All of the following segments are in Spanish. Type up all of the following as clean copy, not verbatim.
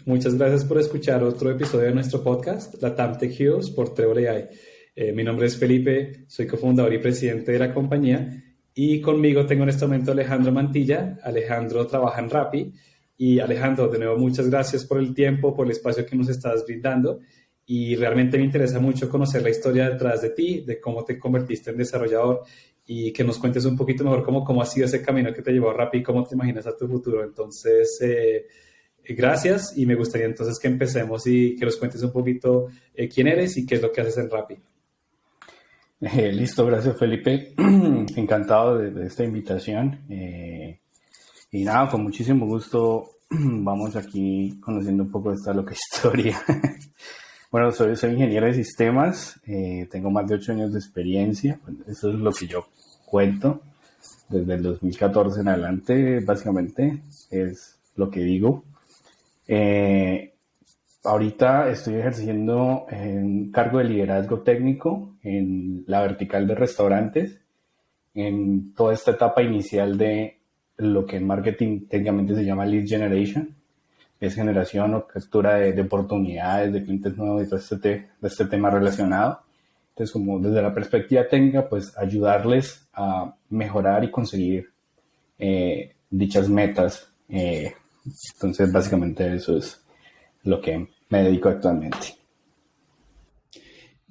Muchas gracias por escuchar otro episodio de nuestro podcast, LATAM Tech Heroes por Trevor AI. Mi nombre es Felipe, soy cofundador y presidente de la compañía y conmigo tengo en este momento a Alejandro Mantilla. Alejandro trabaja en Rappi y Alejandro, de nuevo, muchas gracias por el tiempo, por el espacio que nos estás brindando y realmente me interesa mucho conocer la historia detrás de ti, de cómo te convertiste en desarrollador y que nos cuentes un poquito mejor cómo ha sido ese camino que te llevó a Rappi y cómo te imaginas a tu futuro. Entonces, gracias y me gustaría entonces que empecemos y que nos cuentes un poquito quién eres y qué es lo que haces en Rappi. Listo, gracias Felipe. Encantado de esta invitación. Y nada, con muchísimo gusto vamos aquí conociendo un poco de esta loca historia. Bueno, soy ingeniero de sistemas, tengo más de 8 años de experiencia. Bueno, eso es lo que yo cuento. Desde el 2014 en adelante, básicamente, es lo que digo. Ahorita estoy ejerciendo un cargo de liderazgo técnico en la vertical de restaurantes, en toda esta etapa inicial de lo que en marketing técnicamente se llama lead generation, es generación o captura de oportunidades, de clientes nuevos y todo este tema relacionado. Entonces, como desde la perspectiva técnica, pues ayudarles a mejorar y conseguir dichas metas. Entonces, básicamente eso es lo que me dedico actualmente.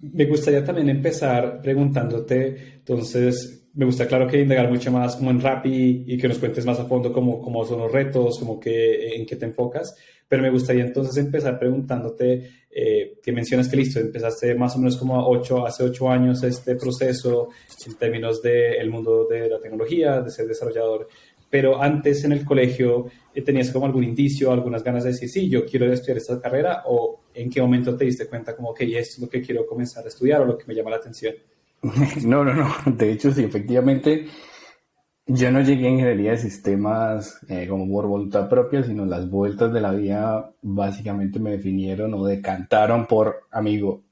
Me gustaría también empezar preguntándote, entonces, me gusta, claro, que indagar mucho más como en Rappi y que nos cuentes más a fondo cómo son los retos, en qué te enfocas, pero me gustaría entonces empezar preguntándote, que mencionas que listo, empezaste más o menos hace 8 años este proceso en términos del mundo de la tecnología, de ser desarrollador, pero antes en el colegio tenías como algún indicio, algunas ganas de decir, sí, yo quiero estudiar esta carrera, o en qué momento te diste cuenta como que esto es lo que quiero comenzar a estudiar o lo que me llama la atención. No. De hecho, sí, efectivamente, yo no llegué a ingeniería de sistemas como por voluntad propia, sino las vueltas de la vida básicamente me definieron o decantaron por, amigo,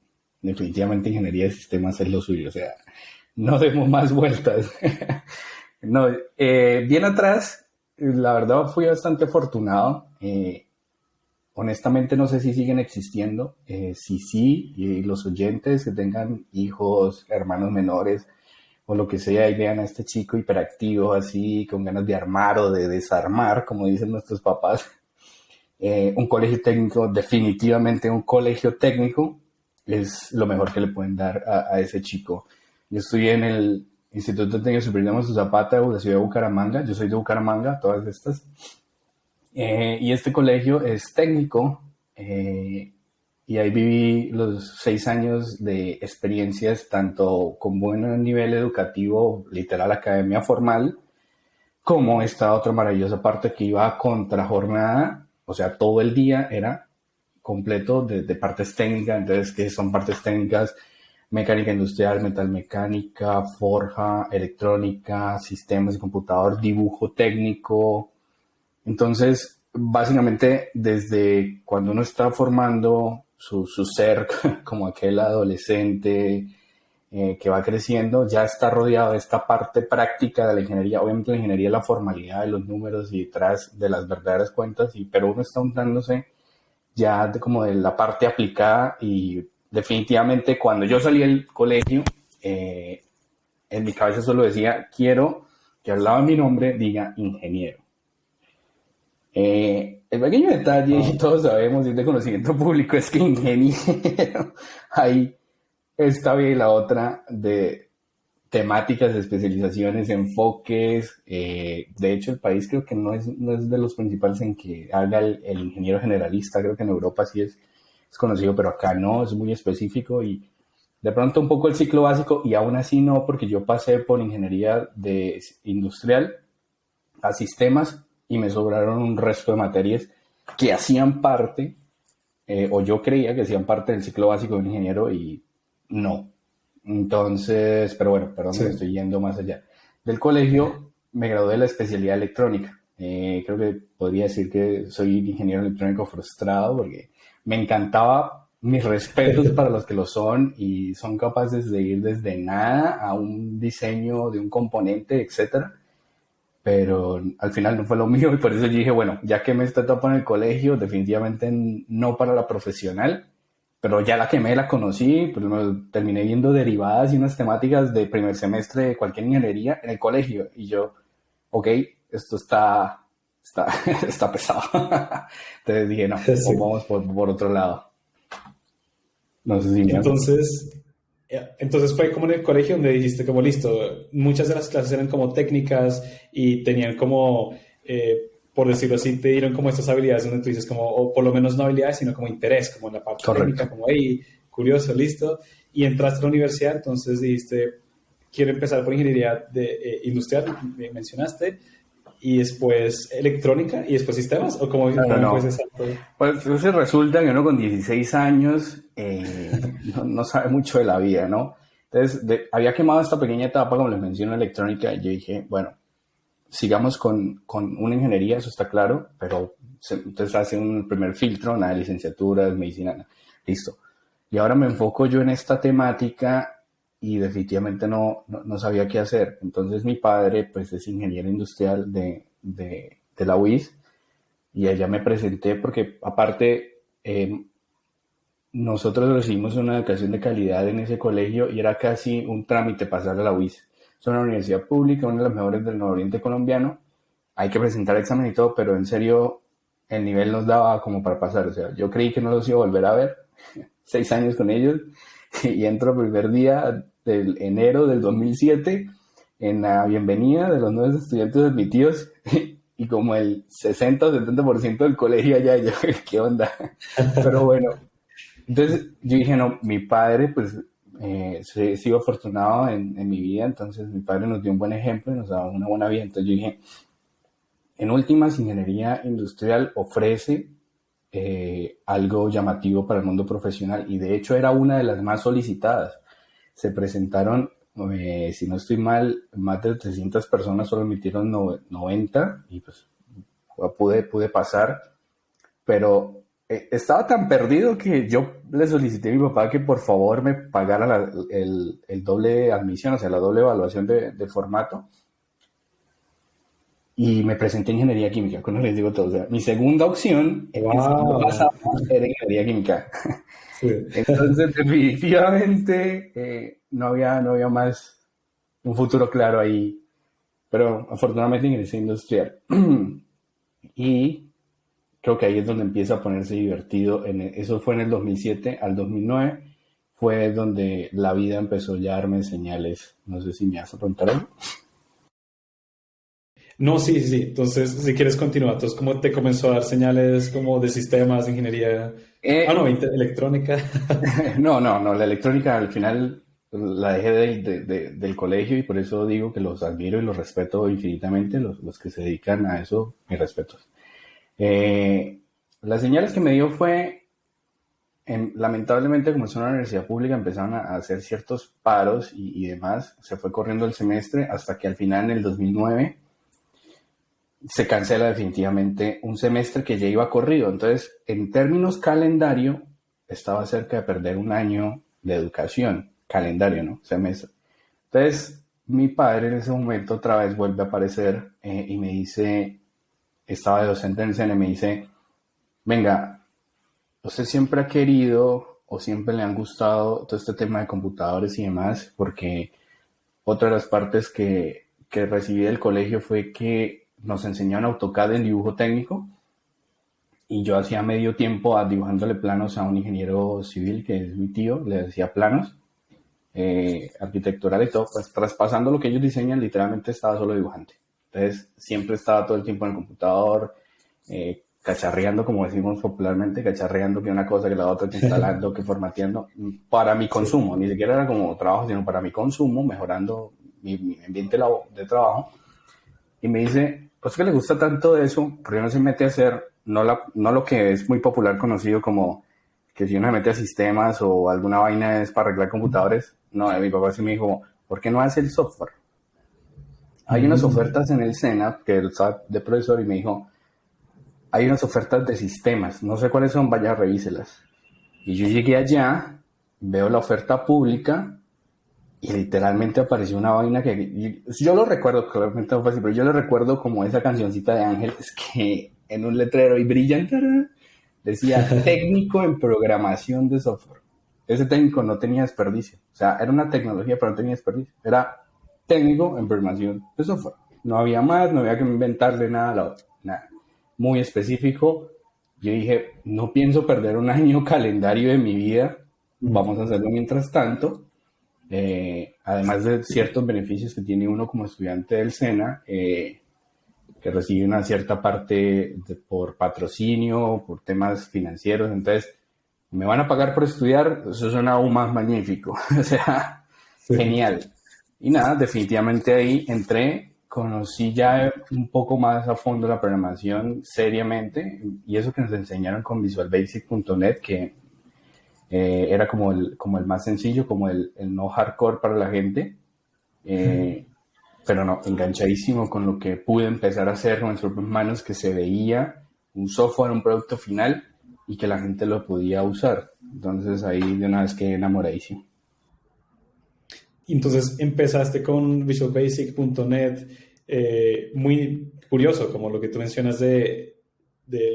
definitivamente ingeniería de sistemas es lo suyo, o sea, no demos más vueltas. No, bien atrás, la verdad fui bastante afortunado. Honestamente no sé si siguen existiendo. Si sí, y los oyentes que tengan hijos, hermanos menores o lo que sea y vean a este chico hiperactivo así, con ganas de armar o de desarmar, como dicen nuestros papás, un colegio técnico, definitivamente un colegio técnico es lo mejor que le pueden dar a ese chico. Yo estudié en el Instituto Técnico Superior de Zapata de la ciudad de Bucaramanga. Yo soy de Bucaramanga, todas estas. Y este colegio es técnico, y ahí viví los 6 años de experiencias tanto con buen nivel educativo, literal academia formal, como esta otra maravillosa parte que iba a contrajornada, o sea, todo el día era completo de partes técnicas. Entonces, ¿qué son partes técnicas? Mecánica industrial, metalmecánica, forja, electrónica, sistemas de computador, dibujo técnico. Entonces, básicamente, desde cuando uno está formando su ser como aquel adolescente que va creciendo, ya está rodeado de esta parte práctica de la ingeniería. Obviamente la ingeniería es la formalidad de los números y detrás de las verdaderas cuentas, pero uno está untándose ya como de la parte aplicada. Y definitivamente cuando yo salí del colegio, en mi cabeza solo decía, quiero que al lado de mi nombre diga ingeniero. El pequeño detalle, y todos sabemos, y es de conocimiento público, es que ingeniero, hay esta vía y la otra de temáticas, especializaciones, enfoques. De hecho, el país creo que no es de los principales en que haga el ingeniero generalista. Creo que en Europa sí es conocido, pero acá no, es muy específico y de pronto un poco el ciclo básico, y aún así no, porque yo pasé por ingeniería de industrial a sistemas y me sobraron un resto de materias que hacían parte, o yo creía que hacían parte del ciclo básico de un ingeniero y no. Entonces, pero bueno, perdón, Sí. me estoy yendo más allá. Del colegio me gradué de la especialidad electrónica. Creo que podría decir que soy ingeniero electrónico frustrado porque me encantaba. Mis respetos para los que lo son y son capaces de ir desde nada a un diseño de un componente, etcétera. pero al final no fue lo mío y por eso yo dije, bueno, ya que me esta etapa en el colegio, definitivamente no para la profesional, pero ya la quemé, la conocí, pues terminé viendo derivadas y unas temáticas de primer semestre de cualquier ingeniería en el colegio y yo, ok, esto está, está pesado. Entonces dije, no, Sí. vamos por otro lado. No sé si me hace. Entonces fue como en el colegio donde dijiste como listo, muchas de las clases eran como técnicas y tenían como, por decirlo así, te dieron como estas habilidades donde tú dices como, o por lo menos no habilidades, sino como interés, como en la parte Correcto. técnica, como, hey, curioso, listo. Y entraste a la universidad, entonces dijiste, quiero empezar por ingeniería industrial, me mencionaste, y después electrónica y después sistemas, o No, no, cómo fue ese no. salto. Pues entonces resulta que uno con 16 años no sabe mucho de la vida, ¿no? Entonces había quemado esta pequeña etapa, como les menciono, electrónica, y yo dije, bueno, sigamos con una ingeniería, eso está claro, pero entonces hace un primer filtro, nada de licenciaturas, medicina, nada. Listo. Y ahora me enfoco yo en esta temática y definitivamente no sabía qué hacer. Entonces mi padre, pues es ingeniero industrial de la UIS y allá me presenté porque aparte nosotros recibimos una educación de calidad en ese colegio y era casi un trámite pasar a la UIS. Es una universidad pública, una de las mejores del nororiente colombiano. Hay que presentar examen y todo, pero en serio el nivel nos daba como para pasar. O sea, yo creí que no los iba a volver a ver. 6 años con ellos y entro el primer día del enero del 2007 en la bienvenida de los nuevos estudiantes admitidos y como el 60 o 70% del colegio allá, yo, ¿qué onda? Pero bueno, entonces yo dije, no, mi padre, pues, he sido afortunado en mi vida, entonces mi padre nos dio un buen ejemplo y nos daba una buena vida. Entonces yo dije, en últimas, ingeniería industrial ofrece algo llamativo para el mundo profesional y de hecho era una de las más solicitadas. Se presentaron, si no estoy mal, más de 300 personas, solo emitieron 90 y pues pude pasar, pero estaba tan perdido que yo le solicité a mi papá que por favor me pagara el doble admisión, o sea, la doble evaluación de formato. Y me presenté en ingeniería química, cuando les digo todo. O sea, mi segunda opción, si no Wow. pasaba, era ingeniería química. Sí. Entonces, definitivamente, no había más un futuro claro ahí. Pero afortunadamente ingresé a industrial. Y creo que ahí es donde empieza a ponerse divertido. Eso fue en el 2007 al 2009. Fue donde la vida empezó ya a darme señales. No sé si me vas a preguntar algo. No, sí, sí, sí. Entonces, si quieres continuar, entonces, ¿cómo te comenzó a dar señales como de sistemas, de ingeniería? Ah, no, Eh, electrónica. no, la electrónica al final la dejé del colegio y por eso digo que los admiro y los respeto infinitamente, los que se dedican a eso, mis respetos. Eh, las señales que me dio fue, lamentablemente como es una universidad pública, empezaron a hacer ciertos paros y demás, se fue corriendo el semestre hasta que al final en el 2009 se cancela definitivamente un semestre que ya iba corrido. Entonces, en términos calendario, estaba cerca de perder un año de educación, calendario, ¿no? Semestre. Entonces, mi padre en ese momento otra vez vuelve a aparecer y me dice, estaba de docente en el CENE, me dice, venga, usted siempre ha querido o siempre le han gustado todo este tema de computadores y demás, porque otra de las partes que recibí del colegio fue que nos enseñaron AutoCAD en dibujo técnico y yo hacía medio tiempo dibujándole planos a un ingeniero civil que es mi tío, le decía planos arquitectural y todo, pues traspasando lo que ellos diseñan, literalmente estaba solo dibujante. Entonces siempre estaba todo el tiempo en el computador, cacharreando, como decimos popularmente, cacharreando que una cosa, que la otra, que instalando, que formateando, para mi Sí. consumo, ni siquiera era como trabajo, sino para mi consumo, mejorando mi ambiente de trabajo. Y me dice, pues que le gusta tanto de eso, porque no se mete a hacer, no lo que es muy popular conocido como que si uno se mete a sistemas o alguna vaina es para arreglar computadores. No, mi papá sí me dijo, ¿por qué no hace el software? Hay unas Mm. ofertas en el SENA, que él estaba de profesor, y me dijo, hay unas ofertas de sistemas, no sé cuáles son, vaya, revíselas. Y yo llegué allá, veo la oferta pública y literalmente apareció una vaina yo lo recuerdo, claramente no fue así, pero yo lo recuerdo como esa cancioncita de Ángeles que en un letrero y brillante decía técnico en programación de software. Ese técnico no tenía desperdicio, o sea, era una tecnología pero no tenía desperdicio, era técnico en programación de software. No había más, no había que inventarle nada, nada. Muy específico. Yo dije, no pienso perder un año calendario de mi vida, vamos a hacerlo mientras tanto. Además de ciertos beneficios que tiene uno como estudiante del SENA, que recibe una cierta parte por patrocinio, por temas financieros, entonces me van a pagar por estudiar, eso suena aún más magnífico, o sea, Sí. genial. Y nada, definitivamente ahí entré, conocí ya un poco más a fondo la programación seriamente, y eso que nos enseñaron con visualbasic.net, que era como el más sencillo, como el no hardcore para la gente, pero no, enganchadísimo con lo que pude empezar a hacer con mis propias manos, que se veía un software, un producto final y que la gente lo podía usar. Entonces ahí de una vez quedé enamoradísimo. Entonces empezaste con visualbasic.net, muy curioso, como lo que tú mencionas de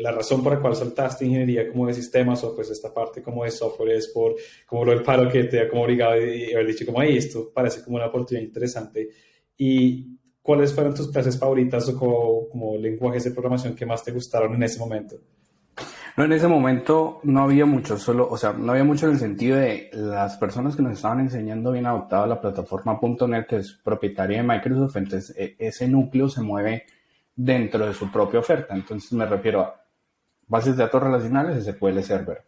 la razón por la cual saltaste ingeniería como de sistemas o pues esta parte como de software es por como lo del paro que te ha como obligado y haber dicho como, ahí esto parece como una oportunidad interesante. ¿Y cuáles fueron tus clases favoritas o como lenguajes de programación que más te gustaron en ese momento? No, en ese momento no había mucho, solo, o sea, no había mucho en el sentido de las personas que nos estaban enseñando bien adoptado la plataforma .NET, que es propietaria de Microsoft, entonces ese núcleo se mueve dentro de su propia oferta. Entonces me refiero a bases de datos relacionales, SQL Server.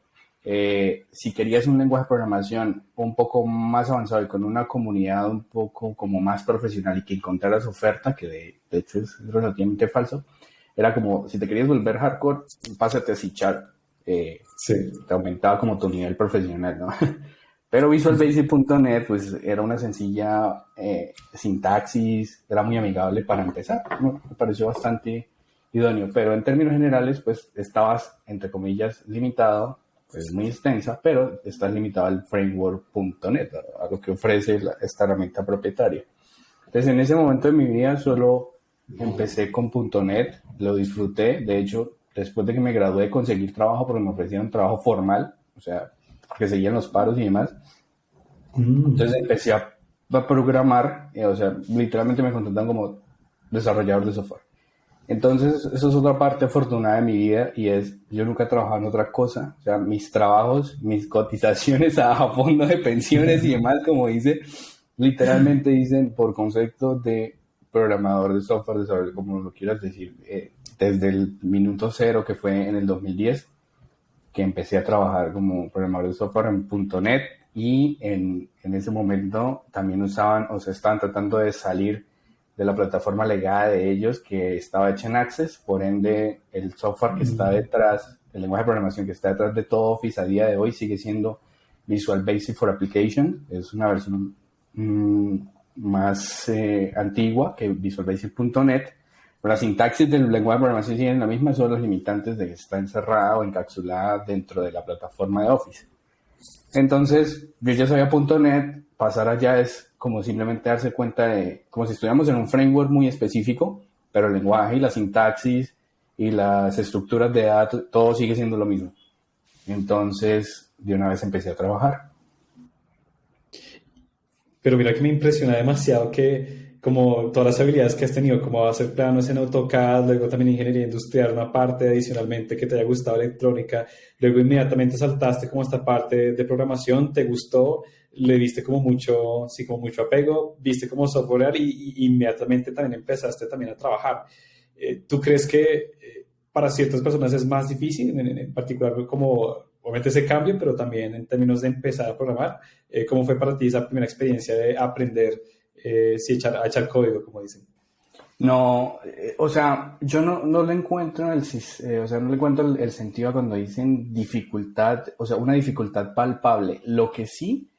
Si querías un lenguaje de programación un poco más avanzado y con una comunidad un poco como más profesional y que encontraras oferta, que de hecho es relativamente falso, era como, si te querías volver hardcore, pásate a C Sharp. Sí. Te aumentaba como tu nivel profesional, ¿no? Pero visualbasic.net pues era una sencilla sintaxis, era muy amigable para empezar, ¿no? Me pareció bastante idóneo, pero en términos generales pues estabas, entre comillas, limitado, pues muy extensa, pero estás limitado al framework.net, a lo que ofrece esta herramienta propietaria. Entonces en ese momento de mi vida solo empecé con .NET, lo disfruté, de hecho después de que me gradué conseguí trabajo porque me ofrecieron trabajo formal, o sea, porque seguían los paros y demás. Entonces empecé a programar, o sea, literalmente me contratan como desarrollador de software. Entonces, eso es otra parte afortunada de mi vida y es, yo nunca he trabajado en otra cosa, o sea, mis trabajos, mis cotizaciones a fondo de pensiones y demás, como dice, literalmente dicen por concepto de programador de software, desarrollador, como lo quieras decir, desde el minuto cero que fue en el 2010, que empecé a trabajar como programador de software en .NET y en ese momento también usaban, o sea, estaban tratando de salir de la plataforma legada de ellos que estaba hecha en Access, por ende el software que está detrás, el lenguaje de programación que está detrás de todo Office a día de hoy sigue siendo Visual Basic for Application, es una versión más antigua que visualbasic.net. La sintaxis del lenguaje de programación sigue la misma, son los limitantes de que está encerrada o encapsulada dentro de la plataforma de Office. Entonces, yo ya sabía .NET, pasar allá es como simplemente darse cuenta de, como si estuviéramos en un framework muy específico, pero el lenguaje y la sintaxis y las estructuras de datos, todo sigue siendo lo mismo. Entonces, de una vez empecé a trabajar. Pero mira que me impresiona demasiado que como todas las habilidades que has tenido, como hacer planos en AutoCAD, luego también ingeniería industrial, una parte adicionalmente que te haya gustado electrónica, luego inmediatamente saltaste como esta parte de programación, te gustó, le diste como mucho, sí, como mucho apego, viste como software y inmediatamente también empezaste también a trabajar. ¿Tú crees que para ciertas personas es más difícil, en particular como obviamente ese cambio, pero también en términos de empezar a programar? ¿Cómo fue para ti esa primera experiencia de aprender a echar código, como dicen? No, o sea, yo no le encuentro o sea, no le encuentro el sentido a cuando dicen dificultad, o sea, una dificultad palpable. Lo que sí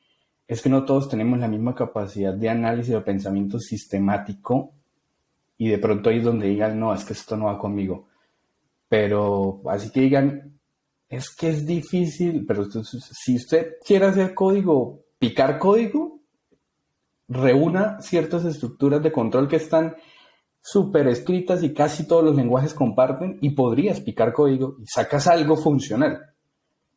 es que no todos tenemos la misma capacidad de análisis o pensamiento sistemático y de pronto ahí es donde digan, no, es que esto no va conmigo. Pero así que digan, es que es difícil, pero si usted quiere hacer código, picar código, reúna ciertas estructuras de control que están súper escritas y casi todos los lenguajes comparten y podrías picar código y sacas algo funcional.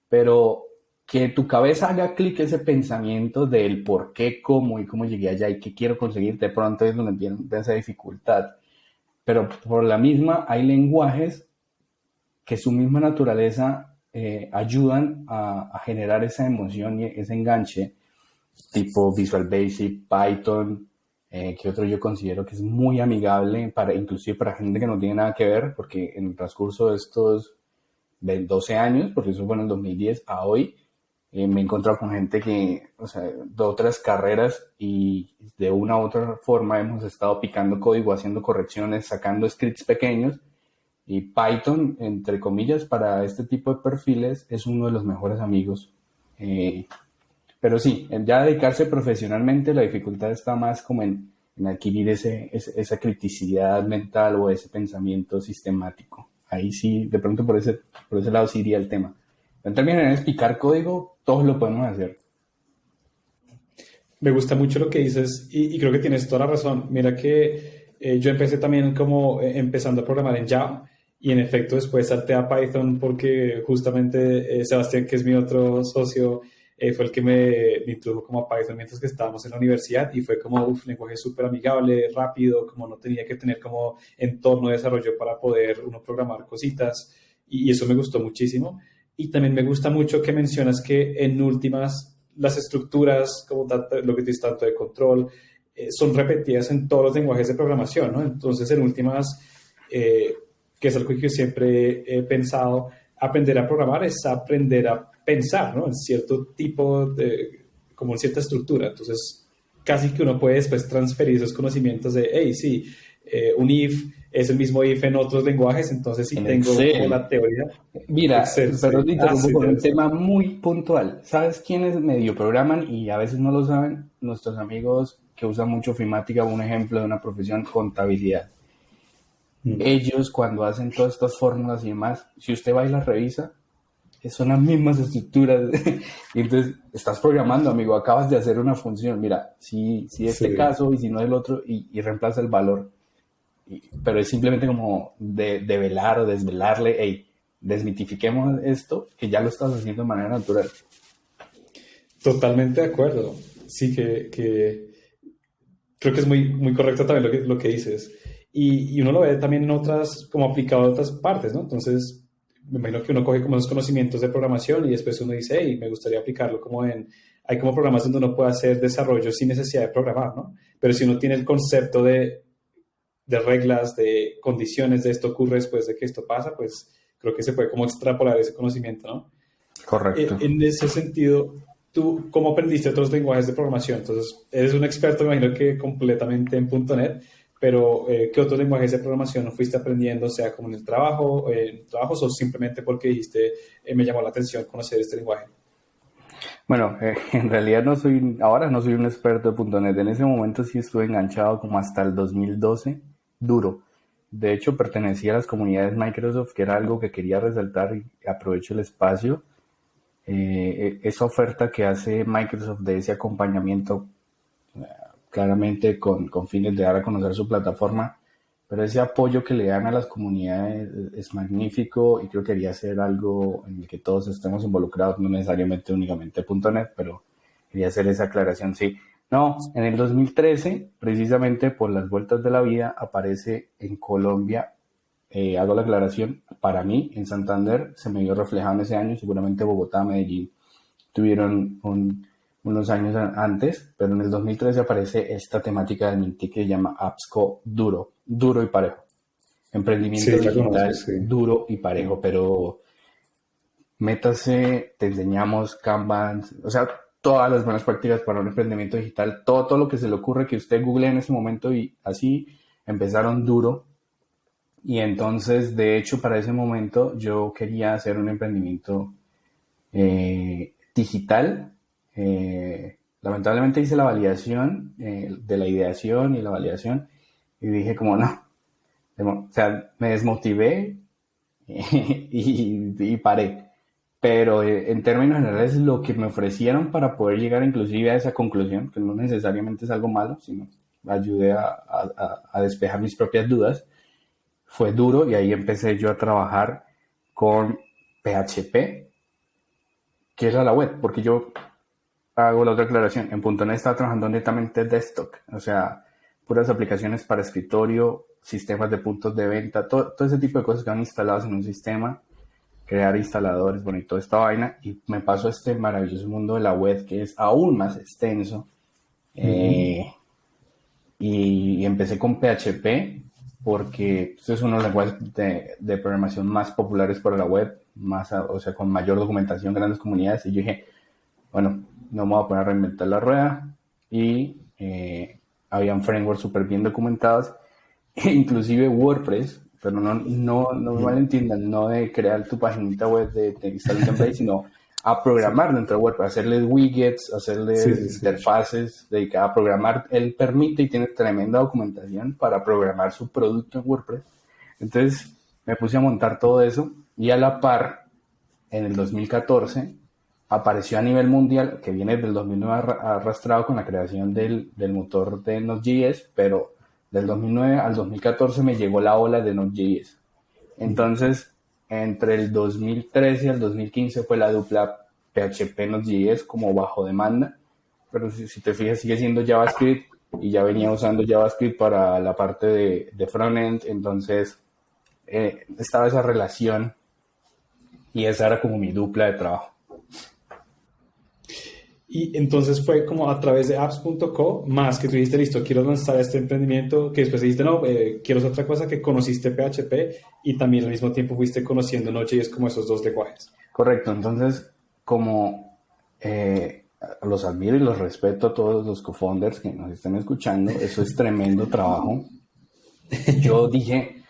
Pero que tu cabeza haga clic ese pensamiento del por qué, cómo y cómo llegué allá y qué quiero conseguir, de pronto es donde empieza esa dificultad. Pero por la misma hay lenguajes que su misma naturaleza ayudan a generar esa emoción y ese enganche, tipo Visual Basic, Python, que otro yo considero que es muy amigable, inclusive para gente que no tiene nada que ver, porque en el transcurso de estos 12 años, porque eso fue en el 2010 a hoy, me he encontrado con gente que, o sea, de otras carreras y de una u otra forma hemos estado picando código, haciendo correcciones, sacando scripts pequeños, y Python, entre comillas, para este tipo de perfiles es uno de los mejores amigos. Pero sí, ya dedicarse profesionalmente, la dificultad está más como en adquirir esa criticidad mental o ese pensamiento sistemático. Ahí sí, de pronto por ese lado sí iría el tema. En términos de explicar código, todos lo podemos hacer. Me gusta mucho lo que dices y creo que tienes toda la razón. Mira que yo empecé también como empezando a programar en Java y en efecto después salté a Python porque justamente Sebastián, que es mi otro socio, fue el que me introdujo como a Python mientras que estábamos en la universidad y fue como un lenguaje súper amigable, rápido, como no tenía que tener como entorno de desarrollo para poder uno programar cositas y eso me gustó muchísimo. Y también me gusta mucho que mencionas que en últimas las estructuras, como lo que dices tanto de control, son repetidas en todos los lenguajes de programación, ¿no? Entonces, en últimas, que es algo que yo siempre he pensado, aprender a programar es aprender a pensar, ¿no? En cierto tipo de, como en cierta estructura. Entonces, casi que uno puede después transferir esos conocimientos de, hey, sí, un if es el mismo if en otros lenguajes, entonces sí En tengo como Excel. la teoría. Mira, Excel, sí. perdón te interrumpo Sí, con un tienes razón. tema muy puntual. ¿Sabes quiénes medio programan y a veces no lo saben? Nuestros amigos que usan mucho Ofimática, un ejemplo de una profesión, contabilidad. Mm. Ellos cuando hacen todas estas fórmulas y demás, si usted va y las revisa, son las mismas estructuras. Y entonces estás programando, amigo, acabas de hacer una función. Mira, si este Sí. caso y si no el otro, y reemplaza el valor. Pero es simplemente como de velar o desvelarle, hey, desmitifiquemos esto, que ya lo estás haciendo de manera natural. Totalmente de acuerdo. Sí, que creo que es muy, muy correcto también lo que dices. Y uno lo ve también en otras, como aplicado a otras partes, ¿no? Entonces, me imagino que uno coge como esos conocimientos de programación y después uno dice, hey, me gustaría aplicarlo como en, hay como programas donde uno puede hacer desarrollo sin necesidad de programar, ¿no? Pero si uno tiene el concepto de reglas, de condiciones, de esto ocurre después de que esto pasa, pues creo que se puede como extrapolar ese conocimiento, ¿no? Correcto. En ese sentido, ¿tú cómo aprendiste otros lenguajes de programación? Entonces, eres un experto, me imagino que completamente en .NET, pero ¿qué otros lenguajes de programación fuiste aprendiendo, sea como en trabajos o simplemente porque dijiste, me llamó la atención conocer este lenguaje? Bueno, en realidad ahora no soy un experto de .NET. En ese momento sí estuve enganchado como hasta el 2012, duro. De hecho, pertenecía a las comunidades Microsoft, que era algo que quería resaltar y aprovecho el espacio. Esa oferta que hace Microsoft de ese acompañamiento, claramente con fines de dar a conocer su plataforma, pero ese apoyo que le dan a las comunidades es magnífico y creo que quería ser algo en el que todos estemos involucrados, no necesariamente únicamente .NET, pero quería hacer esa aclaración, sí. No, en el 2013, precisamente por las vueltas de la vida, aparece en Colombia, hago la aclaración, para mí, en Santander, se me vio reflejado en ese año, seguramente Bogotá, Medellín, tuvieron unos años antes, pero en el 2013 aparece esta temática del Mintic que se llama AppsCo Duro, duro y parejo. Emprendimiento Sí, la conozco, digital sí. duro y parejo, pero métase, te enseñamos Kanban, o sea, todas las buenas prácticas para un emprendimiento digital, todo lo que se le ocurre que usted google en ese momento y así empezaron duro. Y entonces, de hecho, para ese momento yo quería hacer un emprendimiento digital. Lamentablemente hice la validación de la ideación y la validación y dije como no, o sea, me desmotivé y paré. pero en términos generales lo que me ofrecieron para poder llegar inclusive a esa conclusión, que no necesariamente es algo malo, sino ayudé a despejar mis propias dudas, fue duro y ahí empecé yo a trabajar con PHP, que era la web, porque yo hago la otra aclaración, en .NET estaba trabajando netamente desktop, o sea, puras aplicaciones para escritorio, sistemas de puntos de venta, todo ese tipo de cosas que van instaladas en un sistema, crear instaladores, bueno, y toda esta vaina, y me pasó a este maravilloso mundo de la web que es aún más extenso, y empecé con PHP porque pues, es uno de los lenguajes de programación más populares para la web, más, o sea, con mayor documentación, grandes comunidades, y yo dije, bueno, no me voy a poner a reinventar la rueda, y habían frameworks súper bien documentados, inclusive WordPress, pero no me malentiendan, no de crear tu paginita web de instalar un template, sino a programar dentro de WordPress, hacerle widgets, hacerle interfaces dedicadas a programar. Él permite y tiene tremenda documentación para programar su producto en WordPress. Entonces me puse a montar todo eso y a la par, en el 2014, apareció a nivel mundial, que viene del 2009 arrastrado con la creación del motor de Node.js, pero del 2009 al 2014 me llegó la ola de Node.js. Entonces, entre el 2013 y el 2015 fue la dupla PHP-Node.js como bajo demanda, pero si te fijas sigue siendo JavaScript y ya venía usando JavaScript para la parte de frontend, entonces estaba esa relación y esa era como mi dupla de trabajo. Y entonces fue como a través de apps.co, más que tú dijiste, listo, quiero lanzar este emprendimiento, que después dijiste, no, quiero hacer otra cosa, que conociste PHP y también al mismo tiempo fuiste conociendo Node.js como esos dos lenguajes. Correcto, entonces como los admiro y los respeto a todos los co-founders que nos estén escuchando, eso es tremendo trabajo. Yo dije,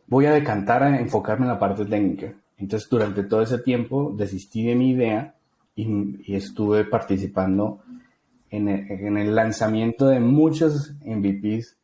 voy a decantar a enfocarme en la parte técnica. Entonces durante todo ese tiempo desistí de mi idea y estuve participando en el lanzamiento de muchos MVPs,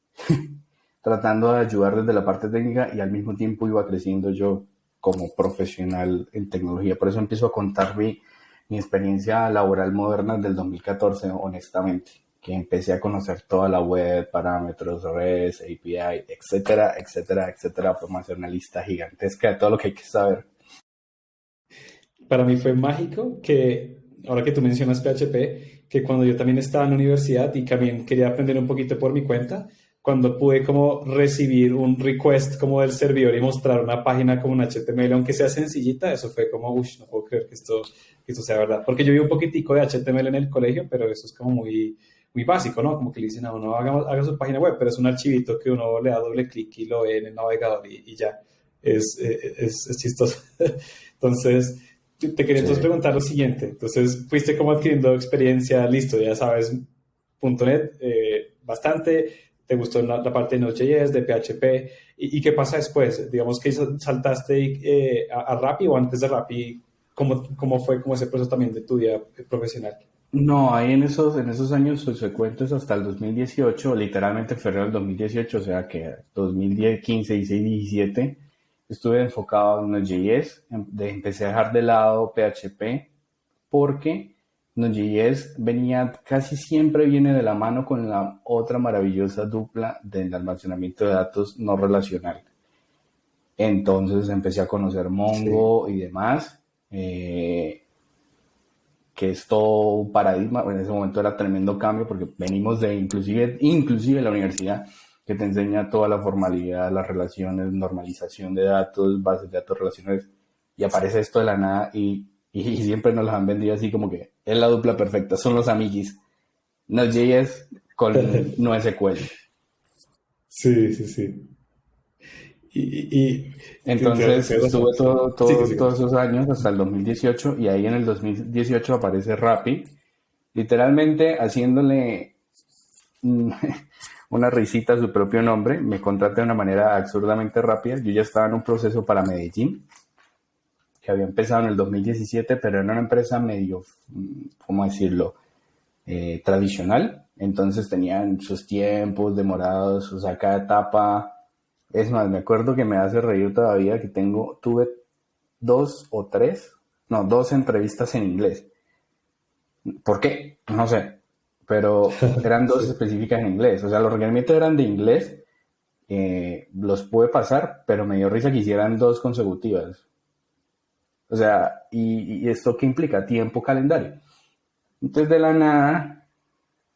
tratando de ayudar desde la parte técnica y al mismo tiempo iba creciendo yo como profesional en tecnología. Por eso empiezo a contar mi experiencia laboral moderna del 2014, honestamente, que empecé a conocer toda la web, parámetros, REST, API, etcétera, etcétera, etcétera. Podemos hacer una lista gigantesca de todo lo que hay que saber. Para mí fue mágico que, ahora que tú mencionas PHP, que cuando yo también estaba en la universidad y también quería aprender un poquito por mi cuenta, cuando pude como recibir un request como del servidor y mostrar una página como un HTML, aunque sea sencillita, eso fue como, uff, no puedo creer que esto sea verdad. Porque yo vi un poquitico de HTML en el colegio, pero eso es como muy básico, ¿no? Como que le dicen a uno, haga su página web, pero es un archivito que uno le da doble clic y lo ve en el navegador y ya. Es chistoso. Entonces, te quería entonces preguntar lo siguiente. Entonces, fuiste como adquiriendo experiencia, listo, ya sabes, .NET bastante, te gustó la parte de Node.js, de PHP, ¿y qué pasa después? Digamos que saltaste a Rappi o antes de Rappi, ¿cómo fue como ese proceso también de tu vida profesional? No, ahí en esos años subsecuentes hasta el 2018, literalmente febrero del 2018, o sea que 2010, 15, 16, 17, estuve enfocado en Node.js, empecé a dejar de lado PHP porque Node.js casi siempre viene de la mano con la otra maravillosa dupla del almacenamiento de datos no relacional. Entonces empecé a conocer Mongo y demás, que es todo un paradigma. En ese momento era tremendo cambio porque venimos de inclusive la universidad, que te enseña toda la formalidad, las relaciones, normalización de datos, bases de datos relacionales, y aparece esto de la nada y siempre nos las han vendido así como que es la dupla perfecta, son los amiguis. Node.js con NoSQL. Sí. Entonces estuve todos esos años hasta el 2018 y ahí en el 2018 aparece Rappi, literalmente haciéndole una risita a su propio nombre. Me contraté de una manera absurdamente rápida. Yo ya estaba en un proceso para Medellín, que había empezado en el 2017, pero era una empresa medio, ¿cómo decirlo?, tradicional. Entonces tenían sus tiempos demorados, o sea, cada etapa. Es más, me acuerdo que me hace reír todavía que tuve 2 o 3 no, 2 entrevistas en inglés. ¿Por qué? No sé, pero eran 2 Sí. específicas en inglés. O sea, los requerimientos eran de inglés, los pude pasar, pero me dio risa que hicieran 2 consecutivas. O sea, ¿y esto qué implica? Tiempo, calendario. Entonces, de la nada,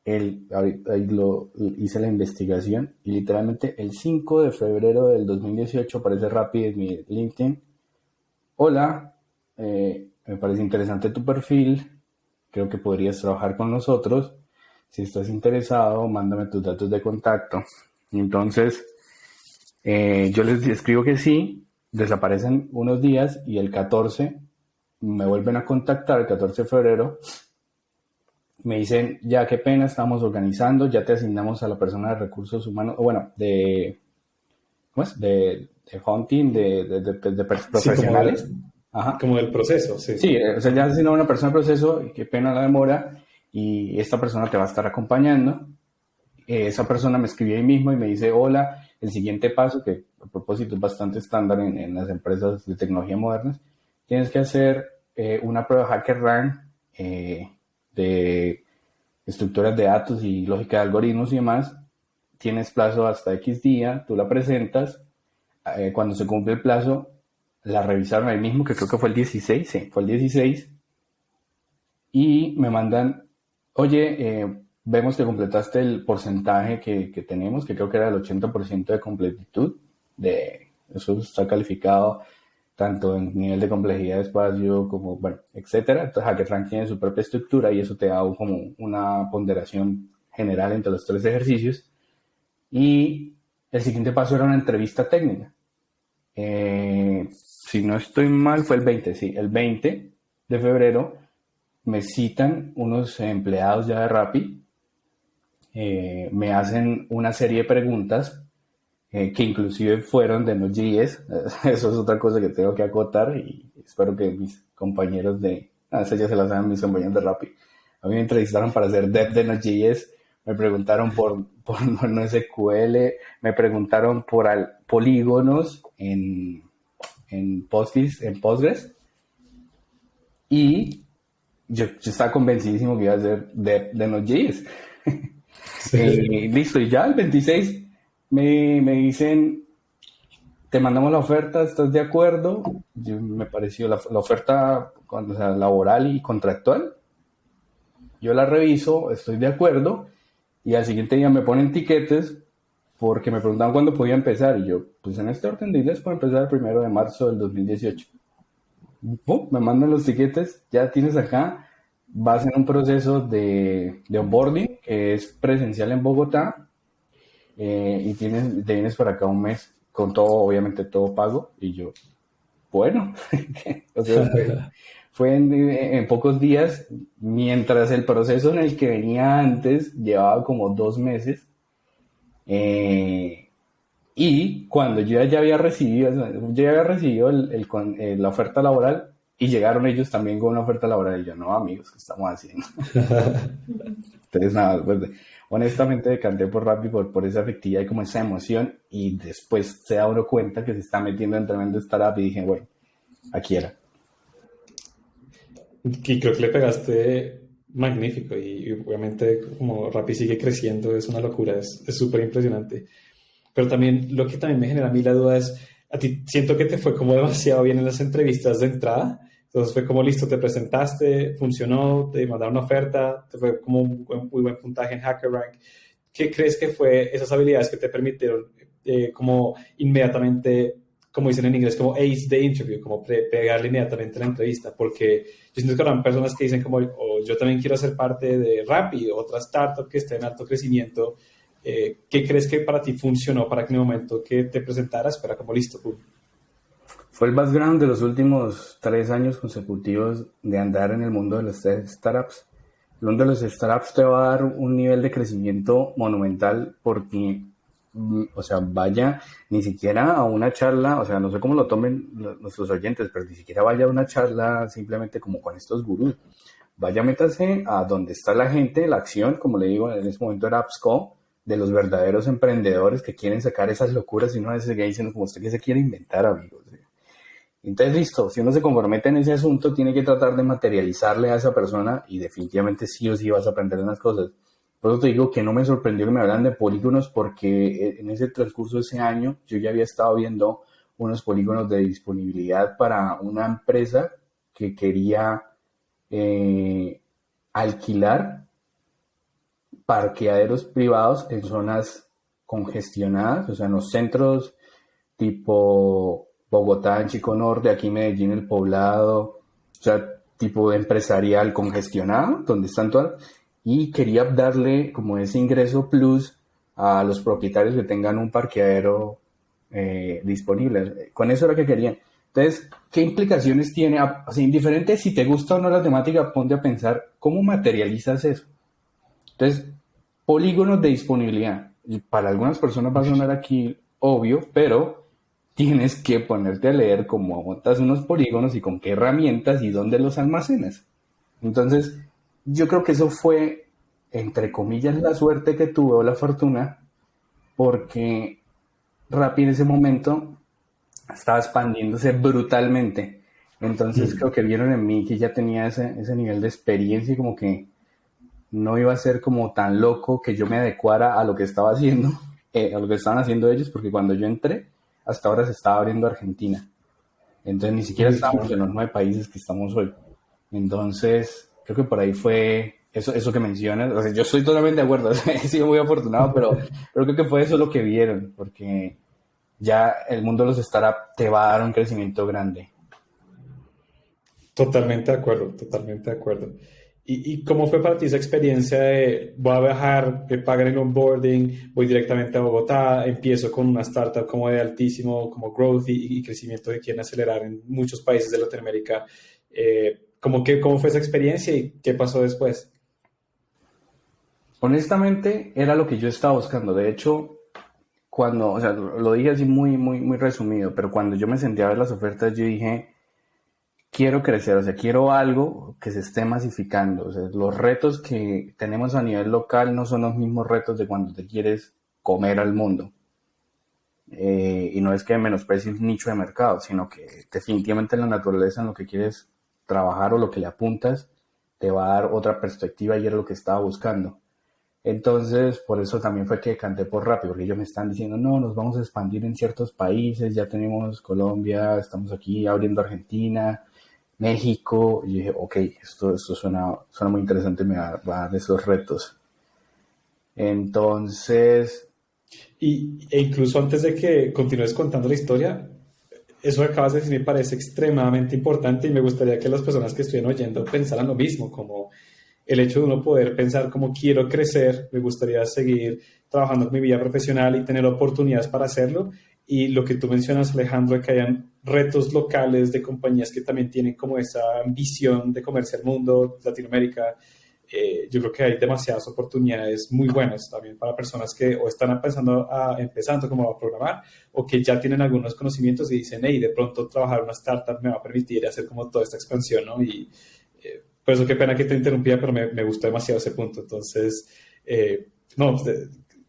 ahí hice la investigación y literalmente el 5 de febrero del 2018 aparece rápido en mi LinkedIn. Hola, me parece interesante tu perfil, creo que podrías trabajar con nosotros. Si estás interesado, mándame tus datos de contacto. Entonces, yo les escribo que sí, desaparecen unos días y el 14 me vuelven a contactar, el 14 de febrero, me dicen, ya qué pena, estamos organizando, ya te asignamos a la persona de recursos humanos, o bueno, ¿cómo es? De hunting, de Sí, profesionales. Ajá. como del proceso, sí. Sí, o sea, ya has asignado a una persona de proceso, y qué pena la demora, y esta persona te va a estar acompañando. Esa persona me escribió ahí mismo y me dice, hola, el siguiente paso, que a propósito es bastante estándar en las empresas de tecnología modernas, tienes que hacer una prueba HackerRank de estructuras de datos y lógica de algoritmos y demás. Tienes plazo hasta X día, tú la presentas, cuando se cumple el plazo, la revisaron ahí mismo, que creo que fue el 16, sí, fue el 16, y me mandan, oye, vemos que completaste el porcentaje que tenemos, que creo que era el 80% de completitud, eso está calificado tanto en nivel de complejidad de espacio como, bueno, etcétera. Entonces HackerRank tiene su propia estructura y eso te da como una ponderación general entre los 3 ejercicios. Y el siguiente paso era una entrevista técnica. Si no estoy mal, fue el 20, sí, el 20 de febrero me citan unos empleados ya de Rappi, me hacen una serie de preguntas que inclusive fueron de Node.js. Eso es otra cosa que tengo que acotar y espero que mis compañeros eso ya se las saben mis compañeros de Rappi. A mí me entrevistaron para hacer dev de Node.js, me preguntaron por NoSQL, me preguntaron por polígonos en Postgres y yo estaba convencidísimo que iba a ser de Node.js. Sí. Listo, y ya el 26 me dicen, te mandamos la oferta, ¿estás de acuerdo? Me pareció la oferta, o sea, laboral y contractual. Yo la reviso, estoy de acuerdo, y al siguiente día me ponen tiquetes porque me preguntaban cuándo podía empezar, y yo, pues en este orden de ideas puedo empezar el 1 de marzo del 2018. ¡Pum! Me mandan los tiquetes, ya tienes acá, vas en un proceso de onboarding que es presencial en Bogotá, y te vienes para acá un mes con todo, obviamente todo pago, y yo, bueno, o sea, fue en pocos días, mientras el proceso en el que venía antes llevaba como 2 meses, eh, y cuando yo ya había recibido, o sea, yo ya había recibido la oferta laboral y llegaron ellos también con una oferta laboral y yo, no, amigos, ¿qué estamos haciendo? Entonces, nada, pues, honestamente decanté por Rappi por esa efectividad y como esa emoción y después se da uno cuenta que se está metiendo en tremendo startup y dije, bueno, aquí era. Y creo que le pegaste magnífico y obviamente como Rappi sigue creciendo, es una locura, es súper impresionante. Pero también lo que también me genera a mí la duda es, a ti siento que te fue como demasiado bien en las entrevistas de entrada, entonces fue como listo, te presentaste, funcionó, te mandaron una oferta, te fue como un muy buen puntaje en HackerRank. ¿Qué crees que fue esas habilidades que te permitieron como inmediatamente, como dicen en inglés, como ace the interview, como pegarle inmediatamente la entrevista? Porque yo siento que habrán personas que dicen como, oh, yo también quiero ser parte de Rappi o otra startup que esté en alto crecimiento. ¿Qué crees que para ti funcionó para que en el momento que te presentaras fuera como listo? Pum? Fue el background de los últimos 3 años consecutivos de andar en el mundo de las startups. El mundo de los startups te va a dar un nivel de crecimiento monumental porque, o sea, vaya ni siquiera a una charla, o sea, no sé cómo lo tomen nuestros oyentes, pero ni siquiera vaya a una charla simplemente como con estos gurús. Vaya, métase a donde está la gente, la acción, como le digo, en ese momento era AppsCo, de los verdaderos emprendedores que quieren sacar esas locuras y uno a veces se queda diciendo como usted que se quiere inventar, amigos. Entonces, listo, si uno se compromete en ese asunto, tiene que tratar de materializarle a esa persona y definitivamente sí o sí vas a aprender unas cosas. Por eso te digo que no me sorprendió que me hablan de polígonos porque en ese transcurso de ese año yo ya había estado viendo unos polígonos de disponibilidad para una empresa que quería eh, alquilar parqueaderos privados en zonas congestionadas, o sea, en los centros tipo Bogotá, en Chico Norte, aquí Medellín, El Poblado, o sea, tipo empresarial congestionado, donde están todas, y quería darle como ese ingreso plus a los propietarios que tengan un parqueadero disponible. Con eso era que querían. Entonces, ¿qué implicaciones tiene? Así, indiferente si te gusta o no la temática, ponte a pensar cómo materializas eso. Entonces, polígonos de disponibilidad. Y para algunas personas va a sonar aquí obvio, pero tienes que ponerte a leer cómo montas unos polígonos y con qué herramientas y dónde los almacenas. Entonces, yo creo que eso fue, entre comillas, la suerte que tuve o la fortuna, porque Rappi en ese momento estaba expandiéndose brutalmente. Entonces, creo que vieron en mí que ya tenía ese nivel de experiencia y como que no iba a ser como tan loco que yo me adecuara a lo que estaba haciendo, a lo que estaban haciendo ellos, porque cuando yo entré, hasta ahora se estaba abriendo Argentina. Entonces ni siquiera Uy, estábamos en los 9 países que estamos hoy. Entonces, creo que por ahí fue eso que mencionas. O sea, yo estoy totalmente de acuerdo, he sido muy afortunado, pero creo que fue eso lo que vieron, porque ya el mundo de los startups te va a dar un crecimiento grande. totalmente de acuerdo, totalmente de acuerdo. ¿Y cómo fue para ti esa experiencia de voy a viajar, me pagan el onboarding, voy directamente a Bogotá, empiezo con una startup como de altísimo, como growth y crecimiento que quieren acelerar en muchos países de Latinoamérica? ¿Cómo fue esa experiencia y qué pasó después? Honestamente, era lo que yo estaba buscando. De hecho, o sea, lo dije así muy, muy, muy resumido, pero cuando yo me senté a ver las ofertas, yo dije, quiero crecer, o sea, quiero algo que se esté masificando. O sea, los retos que tenemos a nivel local no son los mismos retos de cuando te quieres comer al mundo. Y no es que menosprecies un nicho de mercado, sino que definitivamente la naturaleza en lo que quieres trabajar o lo que le apuntas te va a dar otra perspectiva y era lo que estaba buscando. Entonces, por eso también fue que canté por Rappi, porque ellos me están diciendo, no, nos vamos a expandir en ciertos países, ya tenemos Colombia, estamos aquí abriendo Argentina, México, y dije, ok, esto suena muy interesante, va a dar esos retos. Entonces, E incluso antes de que continúes contando la historia, eso que acabas de decir me parece extremadamente importante y me gustaría que las personas que estén oyendo pensaran lo mismo, como el hecho de uno poder pensar como quiero crecer, me gustaría seguir trabajando en mi vida profesional y tener oportunidades para hacerlo. Y lo que tú mencionas, Alejandro, de que hayan retos locales de compañías que también tienen como esa ambición de comerse al mundo, Latinoamérica, yo creo que hay demasiadas oportunidades muy buenas también para personas que o están empezando como a programar o que ya tienen algunos conocimientos y dicen, hey, de pronto trabajar en una startup me va a permitir hacer como toda esta expansión, ¿no? Y por eso qué pena que te interrumpía, pero me gustó demasiado ese punto. Entonces, no,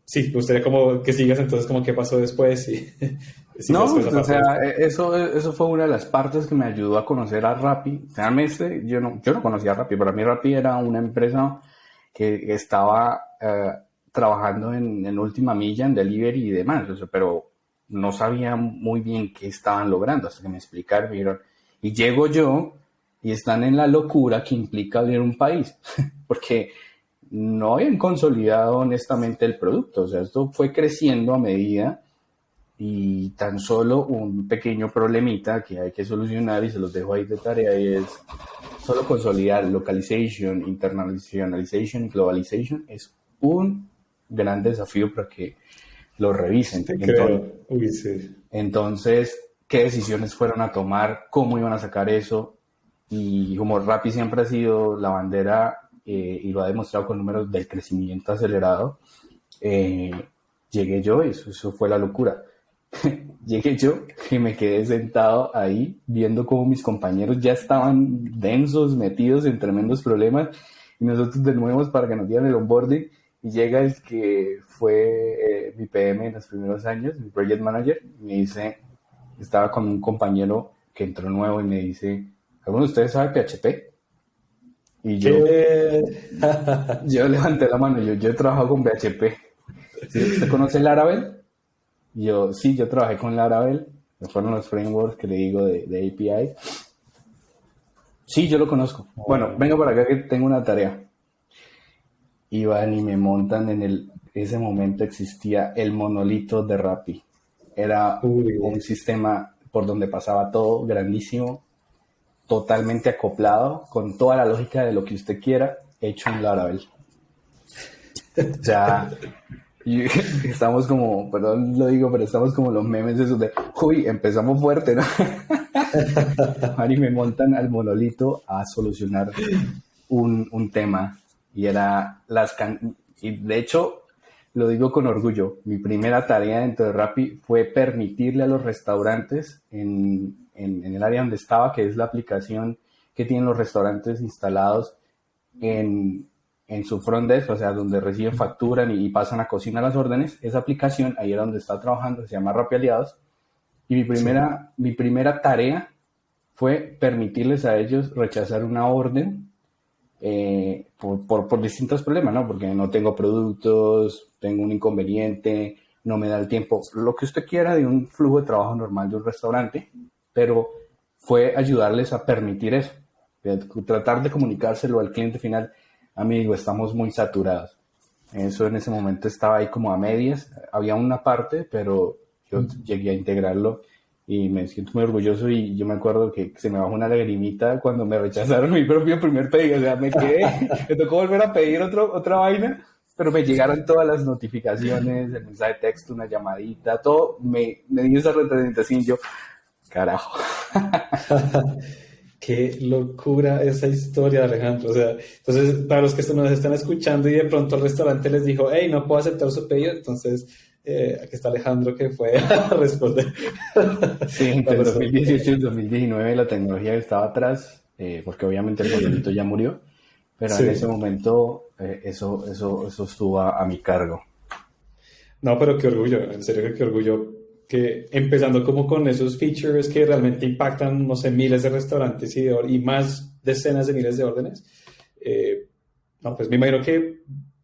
sí, me gustaría como que sigas entonces como qué pasó después y si no, después o pasó sea, después. eso fue una de las partes que me ayudó a conocer a Rappi. Realmente yo no conocía a Rappi, para mí Rappi era una empresa que estaba trabajando en última milla, en delivery y demás, o sea, pero no sabía muy bien qué estaban logrando hasta que me explicaron. Vieron. Y llego yo y están en la locura que implica abrir un país, porque no habían consolidado honestamente el producto, o sea, esto fue creciendo a medida y tan solo un pequeño problemita que hay que solucionar y se los dejo ahí de tarea y es solo consolidar localization, internationalization y globalization es un gran desafío para que lo revisen. Te creo. Uy, sí. Entonces, ¿qué decisiones fueron a tomar? ¿Cómo iban a sacar eso? Y como Rappi siempre ha sido la bandera y lo ha demostrado con números del crecimiento acelerado, eh, llegué yo y eso fue la locura. Llegué yo y me quedé sentado ahí viendo cómo mis compañeros ya estaban densos, metidos en tremendos problemas y nosotros de nuevo para que nos dieran el onboarding y llega el que fue mi PM en los primeros años, mi project manager, y me dice, estaba con un compañero que entró nuevo y me dice, ¿alguno de ustedes sabe PHP? Y ¿Qué? yo levanté la mano, yo he trabajado con PHP. ¿Sí? ¿Usted conoce Laravel? Y yo, sí, yo trabajé con Laravel, que fueron los frameworks que le digo de API. Sí, yo lo conozco. Bueno, venga para acá que tengo una tarea. Y van y me montan ese momento existía el monolito de Rappi. Era Uy, un sistema por donde pasaba todo, grandísimo, totalmente acoplado, con toda la lógica de lo que usted quiera, hecho en Laravel. O sea, estamos como, perdón lo digo, pero estamos como los memes esos de, uy, empezamos fuerte, ¿no? Y me montan al monolito a solucionar un tema. Y era y de hecho, lo digo con orgullo, mi primera tarea dentro de Rappi fue permitirle a los restaurantes en el área donde estaba, que es la aplicación que tienen los restaurantes instalados en su front desk, o sea, donde reciben, facturan y pasan a cocina las órdenes. Esa aplicación, ahí era donde estaba trabajando, se llama Rappi Aliados. Y mi primera tarea fue permitirles a ellos rechazar una orden por distintos problemas, ¿no? Porque no tengo productos, tengo un inconveniente, no me da el tiempo, lo que usted quiera de un flujo de trabajo normal de un restaurante, pero fue ayudarles a permitir eso, tratar de comunicárselo al cliente final. Amigo, estamos muy saturados. Eso en ese momento estaba ahí como a medias, había una parte, pero yo llegué a integrarlo y me siento muy orgulloso. Y yo me acuerdo que se me bajó una lagrimita cuando me rechazaron mi propio primer pedido. O sea, me quedé, me tocó volver a pedir otra vaina, pero me llegaron todas las notificaciones, el mensaje de texto, una llamadita, todo, me dio esa retroalimentación y yo, carajo. Qué locura esa historia, Alejandro. O sea, entonces, para los que nos están escuchando y de pronto el restaurante les dijo, hey, no puedo aceptar su pedido, entonces aquí está Alejandro que fue a responder. Sí, entre 2018 y 2019 la tecnología estaba atrás, porque obviamente el monolito ya murió, pero Sí. en ese momento eso estuvo a mi cargo. No, pero qué orgullo, en serio que qué orgullo que empezando como con esos features que realmente impactan, no sé, miles de restaurantes y más decenas de miles de órdenes. No, pues me imagino que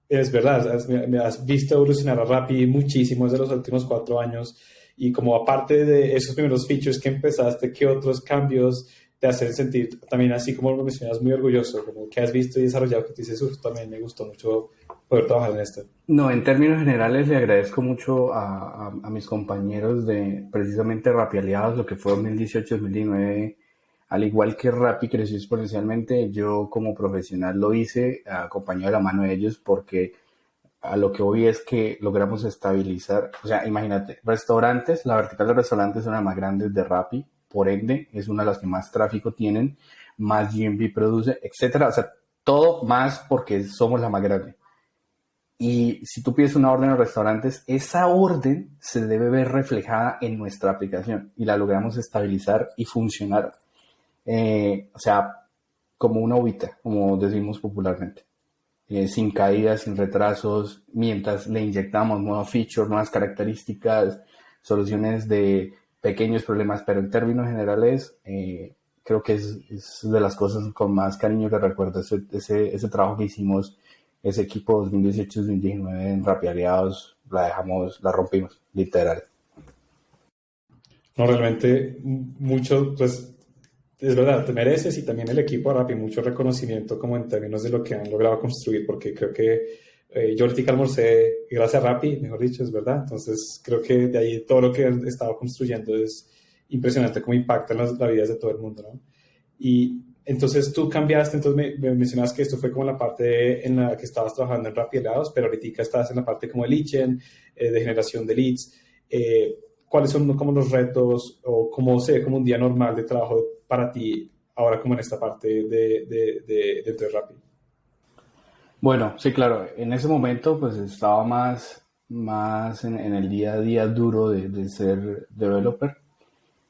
es verdad, me has visto evolucionar a Rappi muchísimo desde los últimos 4 años y como aparte de esos primeros features que empezaste, ¿qué otros cambios te hacen sentir también así como lo mencionas muy orgulloso, como que has visto y desarrollado que te dices, uff, también me gustó mucho poder trabajar en esto? No, en términos generales le agradezco mucho a mis compañeros de precisamente Rappi Aliados, lo que fue 2018-2019, al igual que Rappi creció exponencialmente, yo como profesional lo hice acompañado de la mano de ellos porque a lo que voy es que logramos estabilizar, o sea, imagínate, restaurantes, la vertical de restaurantes es una de las más grandes de Rappi, por ende es una de las que más tráfico tienen, más GMV produce, etcétera, o sea, todo más porque somos la más grande. Y si tú pides una orden en restaurantes, esa orden se debe ver reflejada en nuestra aplicación y la logramos estabilizar y funcionar, o sea, como una uvita, como decimos popularmente, sin caídas, sin retrasos, mientras le inyectamos nuevos features, nuevas características, soluciones de pequeños problemas, pero en términos generales, creo que es de las cosas con más cariño que recuerdo, ese trabajo que hicimos, ese equipo 2018-2019 en Rappi Aliados, la rompimos, literal. No, realmente mucho, pues es verdad, te mereces y también el equipo de Rappi mucho reconocimiento como en términos de lo que han logrado construir, porque creo que yo ahorita almorcé gracias a Rappi, mejor dicho, es verdad. Entonces creo que de ahí todo lo que han estado construyendo es impresionante cómo impacta en las vidas de todo el mundo, ¿no? Y entonces tú cambiaste, entonces me mencionabas que esto fue como la parte en la que estabas trabajando en Rappi Helados, pero ahorita estás en la parte como de lead gen, de generación de leads. ¿Cuáles son como los retos o cómo se ve como un día normal de trabajo para ti ahora como en esta parte de Rappi? Bueno, sí, claro, en ese momento pues estaba más en el día a día duro de ser developer,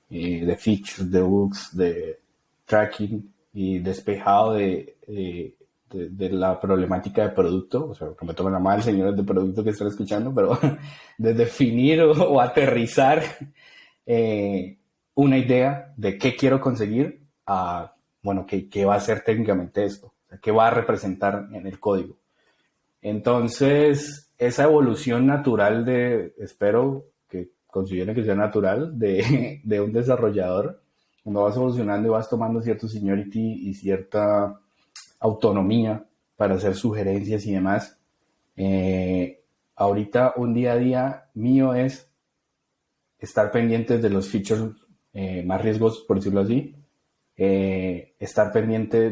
de features, de bugs, de tracking y despejado de la problemática de producto, o sea, que me tomen a mal señores de producto que están escuchando, pero de definir o aterrizar una idea de qué quiero conseguir a, bueno, qué va a ser técnicamente esto, o sea, qué va a representar en el código. Entonces, esa evolución natural espero que consideren que sea natural, de un desarrollador, cuando vas evolucionando y vas tomando cierto seniority y cierta autonomía para hacer sugerencias y demás. Ahorita un día a día mío es estar pendientes de los features más riesgosos, por decirlo así, estar pendiente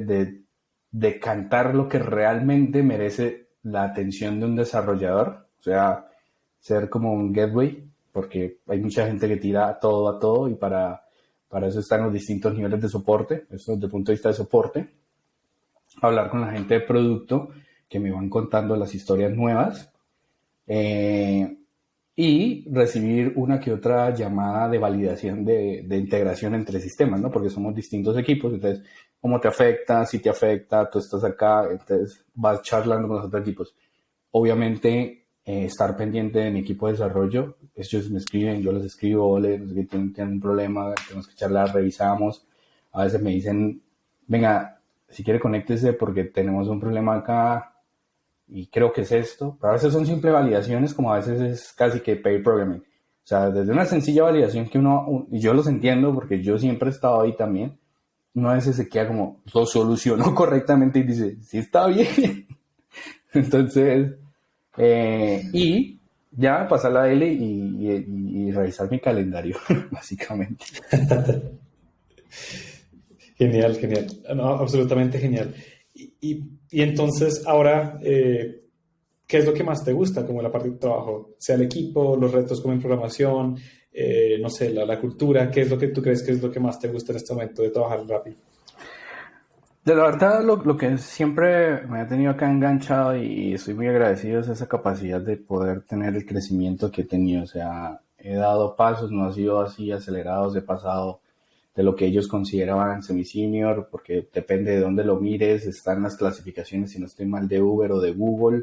de cantar lo que realmente merece la atención de un desarrollador, o sea, ser como un gateway, porque hay mucha gente que tira a todo y para eso están los distintos niveles de soporte, eso desde el punto de vista de soporte, hablar con la gente de producto que me van contando las historias nuevas, y recibir una que otra llamada de validación de integración entre sistemas, ¿no? Porque somos distintos equipos, entonces, ¿cómo te afecta? Si te afecta, tú estás acá, entonces vas charlando con los otros equipos. Obviamente, estar pendiente de mi equipo de desarrollo, ellos me escriben, yo les escribo, ole, no sé qué, tienen un problema, tenemos que charlar, revisamos. A veces me dicen, venga, si quiere conéctese porque tenemos un problema acá, y creo que es esto, pero a veces son simples validaciones, como a veces es casi que pair programming. O sea, desde una sencilla validación que y yo los entiendo porque yo siempre he estado ahí también, uno a veces se queda como, lo solucionó correctamente y dice, sí está bien. Entonces, y ya pasar la L y revisar mi calendario, básicamente. Genial, genial. No, absolutamente genial. Y entonces ahora, ¿qué es lo que más te gusta como la parte de trabajo? Sea el equipo, los retos como en programación, no sé, la cultura, ¿qué es lo que tú crees que es lo que más te gusta en este momento de trabajar en Rappi? De la verdad, lo que siempre me ha tenido acá enganchado y estoy muy agradecido es esa capacidad de poder tener el crecimiento que he tenido. O sea, he dado pasos, no ha sido así acelerados, he pasado de lo que ellos consideraban semi-senior, porque depende de dónde lo mires, están las clasificaciones, si no estoy mal, de Uber o de Google,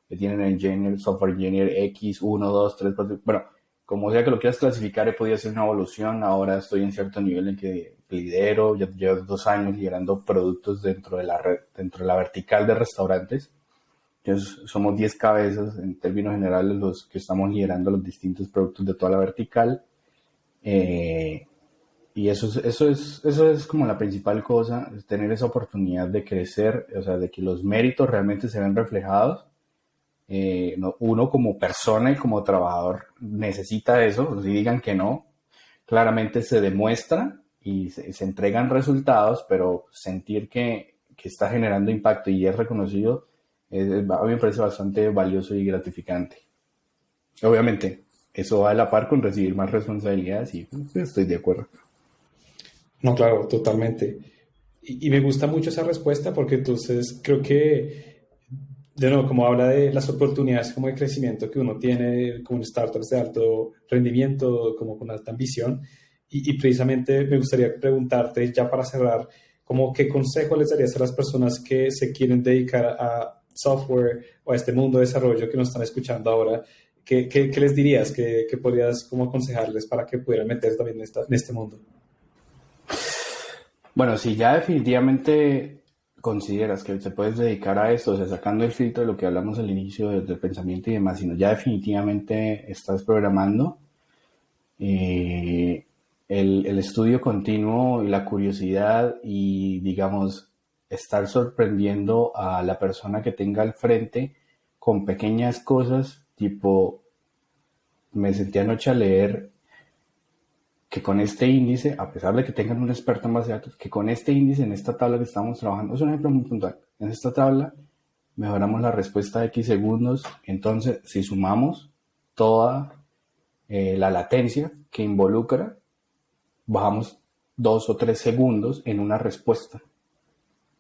que tienen engineer, software engineer X, 1, 2, 3, 4, bueno, como sea que lo quieras clasificar, he podido hacer una evolución, ahora estoy en cierto nivel en que lidero, ya llevo 2 años liderando productos dentro de la red, dentro de la vertical de restaurantes. Entonces, somos 10 cabezas en términos generales los que estamos liderando los distintos productos de toda la vertical. Y eso es como la principal cosa, es tener esa oportunidad de crecer, o sea, de que los méritos realmente se ven reflejados. Uno como persona y como trabajador necesita eso, si digan que no, claramente se demuestra y se entregan resultados, pero sentir que está generando impacto y es reconocido, a mí me parece bastante valioso y gratificante. Obviamente, eso va a la par con recibir más responsabilidades y pues, estoy de acuerdo. No, claro, totalmente. Y me gusta mucho esa respuesta porque entonces creo que, de nuevo, como habla de las oportunidades como de crecimiento que uno tiene como un startup de alto rendimiento, como con alta ambición, y precisamente me gustaría preguntarte, ya para cerrar, como qué consejo les darías a las personas que se quieren dedicar a software o a este mundo de desarrollo que nos están escuchando ahora. ¿Qué les dirías? ¿Qué podrías como aconsejarles para que pudieran meterse también en este mundo? Bueno, si ya definitivamente consideras que te puedes dedicar a esto, o sea, sacando el filtro de lo que hablamos al inicio del pensamiento y demás, sino ya definitivamente estás programando, el estudio continuo y la curiosidad y, digamos, estar sorprendiendo a la persona que tenga al frente con pequeñas cosas, tipo, me sentí anoche a leer que con este índice, a pesar de que tengan un experto en base de datos, que con este índice en esta tabla que estamos trabajando, es un ejemplo muy puntual, en esta tabla mejoramos la respuesta de X segundos, entonces si sumamos toda la latencia que involucra, bajamos 2 o 3 segundos en una respuesta.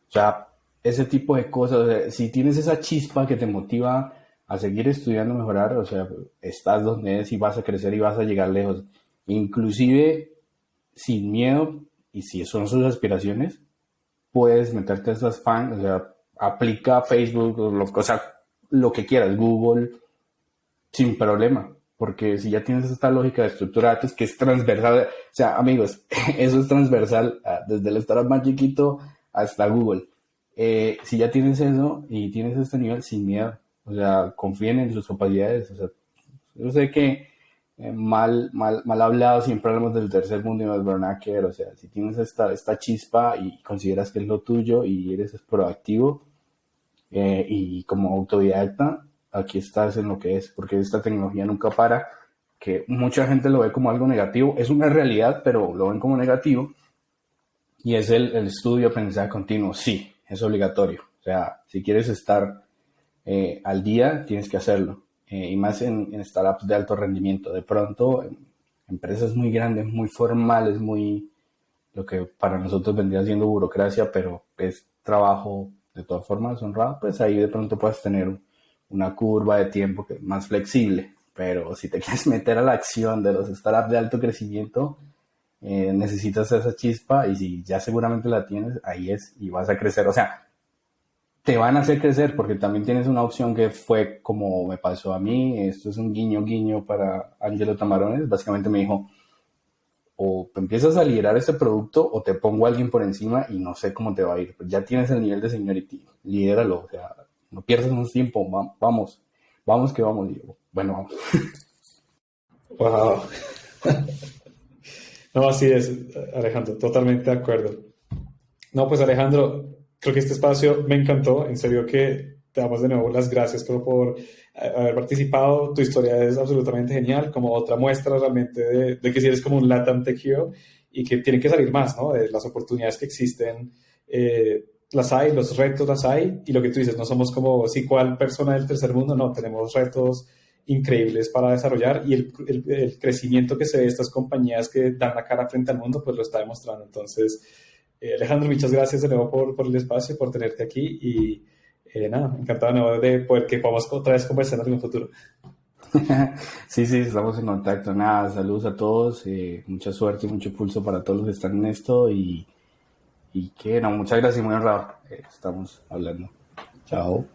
O sea, ese tipo de cosas, o sea, si tienes esa chispa que te motiva a seguir estudiando, mejorar, o sea, estás donde es y vas a crecer y vas a llegar lejos. Inclusive, sin miedo, y si son sus aspiraciones, puedes meterte a esas fans, o sea, aplica Facebook, o sea, lo que quieras, Google, sin problema, porque si ya tienes esta lógica de estructura de datos que es transversal, o sea, amigos, eso es transversal desde el startup más chiquito hasta Google. Si ya tienes eso y tienes este nivel, sin miedo, o sea, confíen en sus capacidades. O sea, yo sé que mal hablado siempre hablamos del tercer mundo y no es verdad que ver. O sea, si tienes esta chispa y consideras que es lo tuyo y eres proactivo y como autodidacta, aquí estás en lo que es, porque esta tecnología nunca para, que mucha gente lo ve como algo negativo, es una realidad, pero lo ven como negativo, y es el estudio aprendizaje continuo. Sí, es obligatorio, o sea, si quieres estar al día, tienes que hacerlo, y más en startups de alto rendimiento. De pronto, en empresas muy grandes, muy formales, muy lo que para nosotros vendría siendo burocracia, pero es trabajo de todas formas honrado, pues ahí de pronto puedes tener una curva de tiempo que es más flexible. Pero si te quieres meter a la acción de los startups de alto crecimiento, necesitas esa chispa, y si ya seguramente la tienes, ahí es, y vas a crecer. O sea, te van a hacer crecer porque también tienes una opción que fue como me pasó a mí. Esto es un guiño para Angelo Tamarones. Básicamente me dijo, o te empiezas a liderar este producto o te pongo a alguien por encima y no sé cómo te va a ir. Pues ya tienes el nivel de seniority, lidéralo, o sea, no pierdas más tiempo, vamos que vamos. Y yo, bueno, vamos. Wow. No, así es, Alejandro, totalmente de acuerdo. No, pues Alejandro, creo que este espacio me encantó. En serio que te damos de nuevo las gracias por haber participado. Tu historia es absolutamente genial, como otra muestra realmente de que si eres como un LATAM Tech Hero y que tienen que salir más, ¿no? De las oportunidades que existen, las hay, los retos las hay, y lo que tú dices, no somos como si cual persona del tercer mundo, no, tenemos retos increíbles para desarrollar, y el crecimiento que se ve de estas compañías que dan la cara frente al mundo, pues lo está demostrando. Entonces, Alejandro, muchas gracias de nuevo por el espacio, por tenerte aquí, y nada, encantado de nuevo de poder que podamos otra vez conversar en algún futuro. Sí, estamos en contacto. Nada, saludos a todos, mucha suerte y mucho pulso para todos los que están en esto, y que no, muchas gracias y muy honrado. Estamos hablando. Chao.